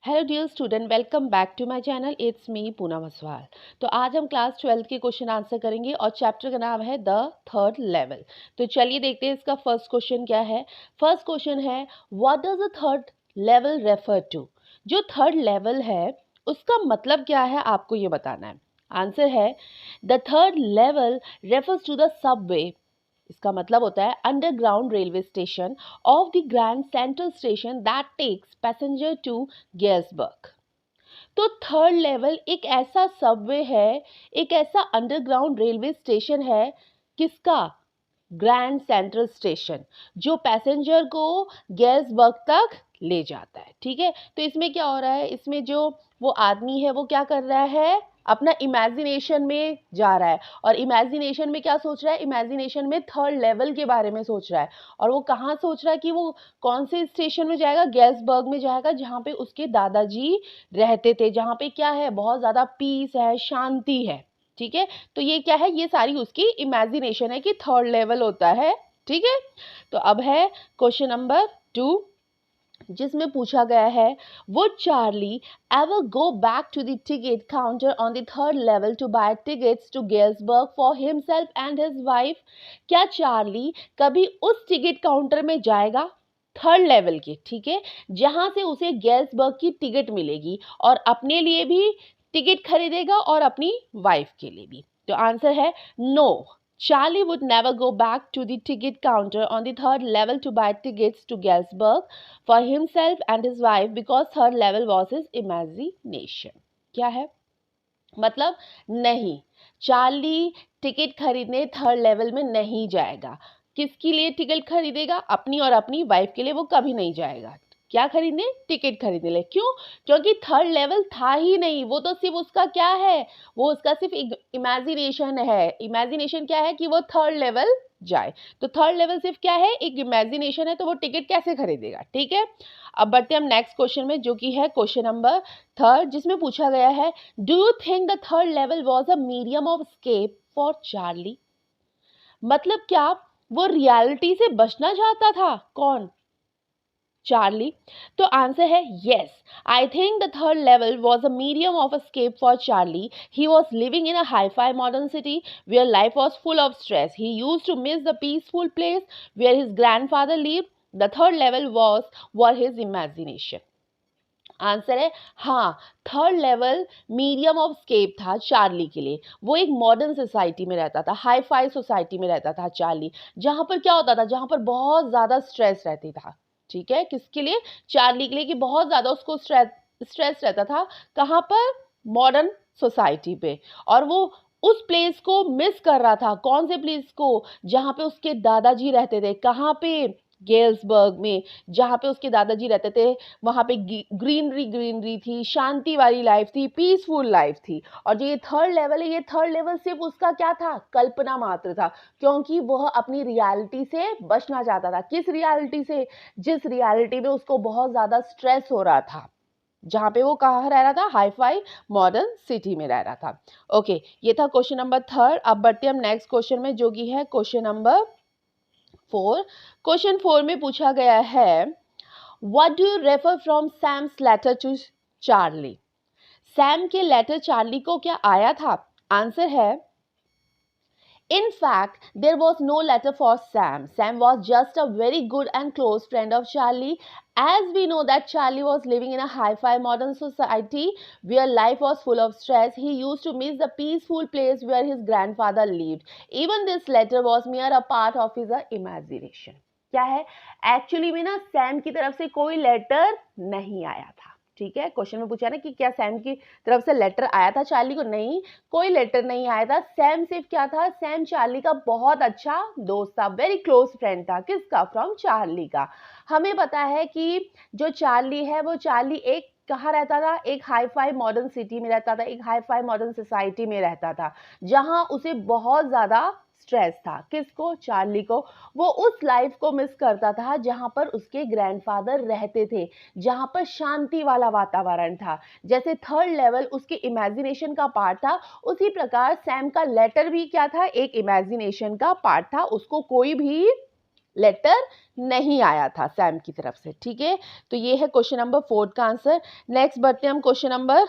Hello dear student, welcome back to my channel. It's me Poonam Aswal. तो आज हम class 12 के क्वेश्चन आंसर करेंगे और चैप्टर का नाम है द थर्ड लेवल। तो चलिए देखते हैं इसका फर्स्ट क्वेश्चन क्या है। फर्स्ट क्वेश्चन है, what does the third level refer to. जो थर्ड लेवल है उसका मतलब क्या है, आपको ये बताना है। आंसर है, the third level refers to the subway. इसका मतलब होता है underground railway station of the Grand Central station that takes passenger to Galesburg. तो थर्ड लेवल एक ऐसा सबवे है, एक ऐसा अंडरग्राउंड रेलवे स्टेशन है। किसका? ग्रैंड सेंट्रल स्टेशन, जो पैसेंजर को गेल्सबर्ग तक ले जाता है। ठीक है, तो इसमें क्या हो रहा है, इसमें जो वो आदमी है वो क्या कर रहा है, अपना इमेजिनेशन में जा रहा है। और इमेजिनेशन में क्या सोच रहा है, इमेजिनेशन में थर्ड लेवल के बारे में सोच रहा है। और वो कहाँ सोच रहा है कि वो कौन से स्टेशन में जाएगा, गेल्सबर्ग में जाएगा, जहाँ पे उसके दादाजी रहते थे, जहाँ पे क्या है, बहुत ज़्यादा पीस है, शांति है। ठीक है, तो ये क्या है, ये सारी उसकी इमेजिनेशन है कि थर्ड लेवल होता है। ठीक है, तो अब है क्वेश्चन नंबर 2, जिसमें पूछा गया है, would Charlie ever go back to the ticket counter on the third level to buy tickets to Galesburg for himself and his wife. क्या चार्ली कभी उस टिकट काउंटर में जाएगा, थर्ड लेवल के, ठीक है, जहां से उसे गेल्सबर्ग की टिकट मिलेगी और अपने लिए भी टिकट खरीदेगा और अपनी वाइफ के लिए भी? तो आंसर है no. Charlie would never go back to the ticket counter on the third level to buy tickets to Galesburg for himself and his wife because third level was his imagination. क्या है मतलब? नहीं, Charlie ticket खरीदने third level में नहीं जाएगा। किसके लिए टिकट खरीदेगा? अपनी और अपनी वाइफ के लिए वो कभी नहीं जाएगा। क्या खरीदने? टिकट खरीदने लिए। क्यों? क्योंकि थर्ड लेवल था ही नहीं, वो तो सिर्फ उसका क्या है, वो उसका सिर्फ एक इमेजिनेशन है। इमेजिनेशन क्या है कि वो थर्ड लेवल जाए। तो थर्ड लेवल सिर्फ क्या है, एक इमेजिनेशन है, तो वो टिकट कैसे खरीदेगा? ठीक है, अब बढ़ते हैं हम नेक्स्ट क्वेश्चन में, जो कि है क्वेश्चन नंबर 3, जिसमें पूछा गया है, do you think the third level was a medium of escape for Charlie. मतलब क्या वो रियलिटी से बचना चाहता था? कौन? चार्ली। तो आंसर है yes, I think the third level was a medium of escape for Charlie. He was living in a hi-fi modern city where life was full of stress. He used to miss the peaceful place where his grandfather lived. The third level was his imagination. Answer है हाँ, third level medium of escape था Charlie के लिए। वो एक modern society में रहता था, हाई फाई सोसाइटी में रहता था चार्ली, जहाँ पर क्या होता था, जहाँ पर बहुत ज़्यादा स्ट्रेस रहती था। ठीक है, किसके लिए? चार्ली के लिए, कि बहुत ज़्यादा उसको स्ट्रेस रहता था। कहाँ पर? मॉडर्न सोसाइटी पे। और वो उस प्लेस को मिस कर रहा था। कौन से प्लेस को? जहाँ पे उसके दादाजी रहते थे। कहाँ पे? गेल्सबर्ग में, जहाँ पे उसके दादाजी रहते थे। वहाँ पे ग्रीनरी ग्रीनरी थी, शांति वाली लाइफ थी, पीसफुल लाइफ थी। और जो ये थर्ड लेवल है, ये थर्ड लेवल सिर्फ उसका क्या था, कल्पना मात्र था, क्योंकि वह अपनी रियलिटी से बचना चाहता था। किस रियलिटी से? जिस रियलिटी में उसको बहुत ज़्यादा स्ट्रेस हो रहा था, जहाँ पे वो कहाँ रह रहा था, हाई फाई मॉडर्न सिटी में रह रहा था। ओके, ये था क्वेश्चन नंबर 3। अब बढ़ते हम नेक्स्ट क्वेश्चन में, जो कि है क्वेश्चन नंबर 4। क्वेश्चन 4 में पूछा गया है, What do you refer from Sam's letter to Charlie? Sam के लेटर चार्ली को क्या आया था? आंसर है, in fact, there was no letter for Sam. Sam was just a very good and close friend of Charlie. As we know that Charlie was living in a hi-fi modern society where life was full of stress, he used to miss the peaceful place where his grandfather lived. Even this letter was mere a part of his imagination. क्या है? Actually में ना Sam की तरफ से कोई letter नहीं आया था। ठीक है, क्वेश्चन में पूछा ना कि क्या सैम की तरफ से लेटर आया था चार्ली को? नहीं, कोई लेटर नहीं आया था। सैम सिर्फ क्या था, सैम चार्ली का बहुत अच्छा दोस्त था, वेरी क्लोज फ्रेंड था। किसका? फ्रॉम चार्ली का। हमें पता है कि जो चार्ली है, वो चार्ली एक कहाँ रहता था, एक हाई फाई मॉडर्न सिटी में रहता था, एक हाई फाई मॉडर्न सोसाइटी में रहता था, जहाँ उसे बहुत ज़्यादा स्ट्रेस था। किसको? चार्ली को। वो उस लाइफ को मिस करता था जहाँ पर उसके ग्रैंडफादर रहते थे, जहाँ पर शांति वाला वातावरण था। जैसे थर्ड लेवल उसके इमेजिनेशन का पार्ट था, उसी प्रकार सैम का लेटर भी क्या था, एक इमेजिनेशन का पार्ट था। उसको कोई भी लेटर नहीं आया था सैम की तरफ से। ठीक है, तो ये है क्वेश्चन नंबर 4 का आंसर। नेक्स्ट बढ़ते हैं हम क्वेश्चन नंबर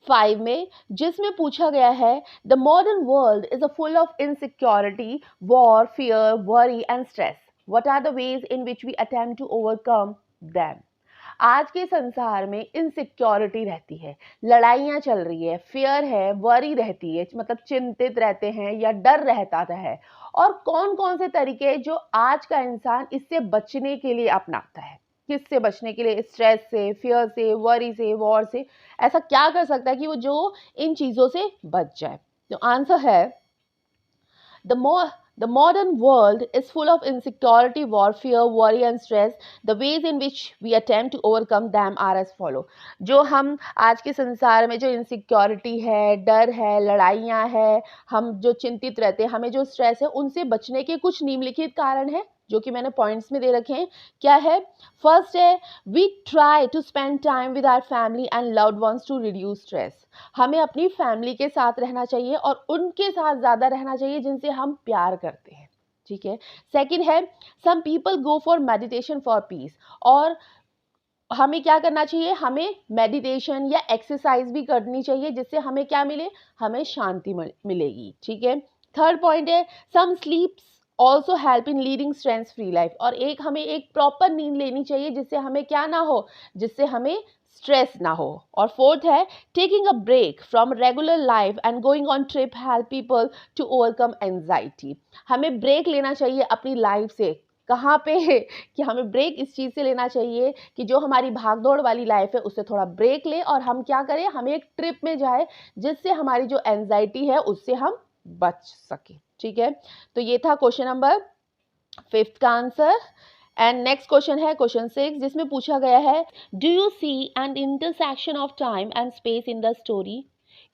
5 में, जिसमें पूछा गया है the modern world is a full of insecurity, war, fear, worry and stress, what are the ways in which we attempt to overcome them. आज के संसार में इनसिक्योरिटी रहती है, लड़ाइयाँ चल रही है, फियर है, वरी रहती है, मतलब चिंतित रहते हैं या डर रहता है। और कौन कौन से तरीके जो आज का इंसान इससे बचने के लिए अपनाता है, किससे बचने के लिए, स्ट्रेस से, फियर से, वरी से, वॉर से, ऐसा क्या कर सकता है कि वो जो इन चीज़ों से बच जाए। तो आंसर है The modern world is full of insecurity, warfare, worry and stress. The ways in which we attempt to overcome them are as follow. जो हम आज के संसार में जो इनसिक्योरिटी है, डर है, लड़ाइयाँ हैं, हम जो चिंतित रहते हैं, हमें जो स्ट्रेस है, उनसे बचने के कुछ निम्नलिखित कारण हैं जो कि मैंने पॉइंट्स में दे रखे हैं। क्या है? फर्स्ट है, we try to spend time with our family and loved ones to reduce stress. हमें अपनी फैमिली के साथ रहना चाहिए और उनके साथ ज़्यादा रहना चाहिए जिनसे हम प्यार करते हैं। ठीक है। सेकंड है, some people go for meditation for peace. और हमें क्या करना चाहिए? हमें मेडिटेशन या एक्सरसाइज भी करनी चाहिए जिससे हमें क्या मिले? हमें शांति मिलेगी। ठीक है। थर्ड पॉइंट है, some sleeps also help in leading stress free life. और हमें एक प्रॉपर नींद लेनी चाहिए जिससे हमें क्या ना हो, जिससे हमें स्ट्रेस ना हो। और फोर्थ है, taking a break from regular life and going on trip help people to overcome anxiety. हमें ब्रेक लेना चाहिए अपनी लाइफ से। कहाँ पे कि हमें ब्रेक इस चीज़ से लेना चाहिए कि जो हमारी भागदौड़ वाली लाइफ है उससे थोड़ा ब्रेक ले और हम क्या करें, हम एक ट्रिप में जाए जिससे हमारी जो एंजाइटी है उससे हम बच सके। ठीक है, तो ये था क्वेश्चन नंबर 5 का आंसर। एंड नेक्स्ट क्वेश्चन है क्वेश्चन 6, जिसमें पूछा गया है do you see an intersection of time and space in the story.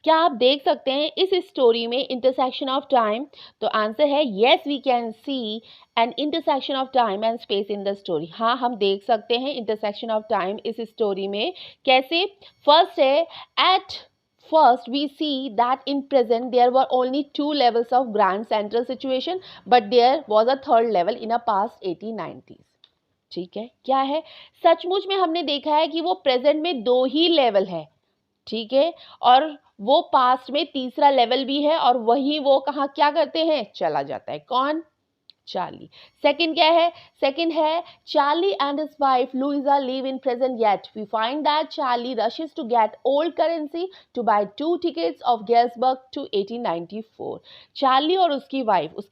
क्या आप देख सकते हैं इस स्टोरी में इंटरसेक्शन ऑफ टाइम? तो आंसर है yes, we can see an intersection of time and space in the story. हाँ, हम देख सकते हैं इंटरसेक्शन ऑफ टाइम इस स्टोरी में। कैसे? फर्स्ट है, at first we see that in present there were only 2 levels of grand central situation, but there was a third level in a past 1890s. ठीक है, क्या है? सचमुच में हमने देखा है कि वो प्रेजेंट में 2 ही लेवल है। ठीक है, और वो पास्ट में तीसरा लेवल भी है और वही वो कहाँ क्या करते हैं, चला जाता है। कौन? चार्ली। सेकंड क्या है? सेकंड है, Charlie and his wife Louisa live in present yet we find that Charlie rushes to get old currency to buy 2 tickets of Galesburg to 1894। Charlie और उसकी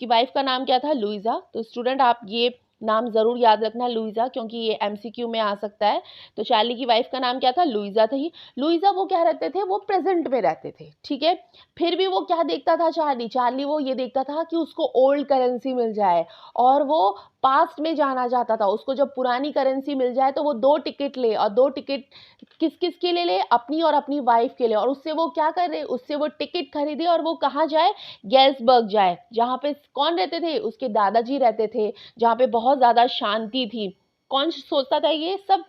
वाइफ का नाम क्या था? लुइजा। तो स्टूडेंट आप ये नाम जरूर याद रखना, लुइजा, क्योंकि ये एमसीक्यू में आ सकता है। तो चार्ली की वाइफ का नाम क्या था? लुइजा थी। लुइजा वो क्या रहते थे? वो प्रेजेंट में रहते थे। ठीक है, फिर भी वो क्या देखता था चार्ली वो ये देखता था कि उसको ओल्ड करेंसी मिल जाए और वो पास्ट में जाना चाहता था। उसको जब पुरानी करेंसी मिल जाए तो वो 2 टिकट ले, और 2 टिकट किस किस के लिए ले? अपनी और अपनी वाइफ के लिए। और उससे वो क्या करे? उससे वो टिकट खरीदे और वो कहाँ जाए? गेल्सबर्ग जाए, जहाँ पे कौन रहते थे? उसके दादाजी रहते थे, जहाँ पे बहुत ज़्यादा शांति थी। कौन सोचता था ये सब?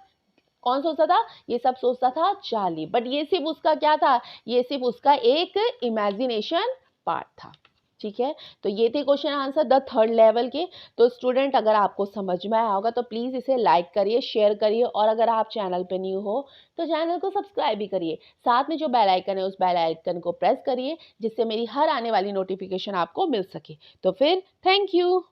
कौन सोचता था? ये सब सोचता था चार्ली। बट ये सिर्फ उसका क्या था? ये सिर्फ उसका एक इमेजिनेशन पार्ट था। ठीक है, तो ये थे question answer the third level के। तो स्टूडेंट, अगर आपको समझ में आया होगा तो प्लीज़ इसे लाइक करिए, शेयर करिए, और अगर आप चैनल पे न्यू हो तो चैनल को सब्सक्राइब भी करिए। साथ में जो बेल आइकन है उस बेल आइकन को प्रेस करिए जिससे मेरी हर आने वाली नोटिफिकेशन आपको मिल सके। तो फिर थैंक यू।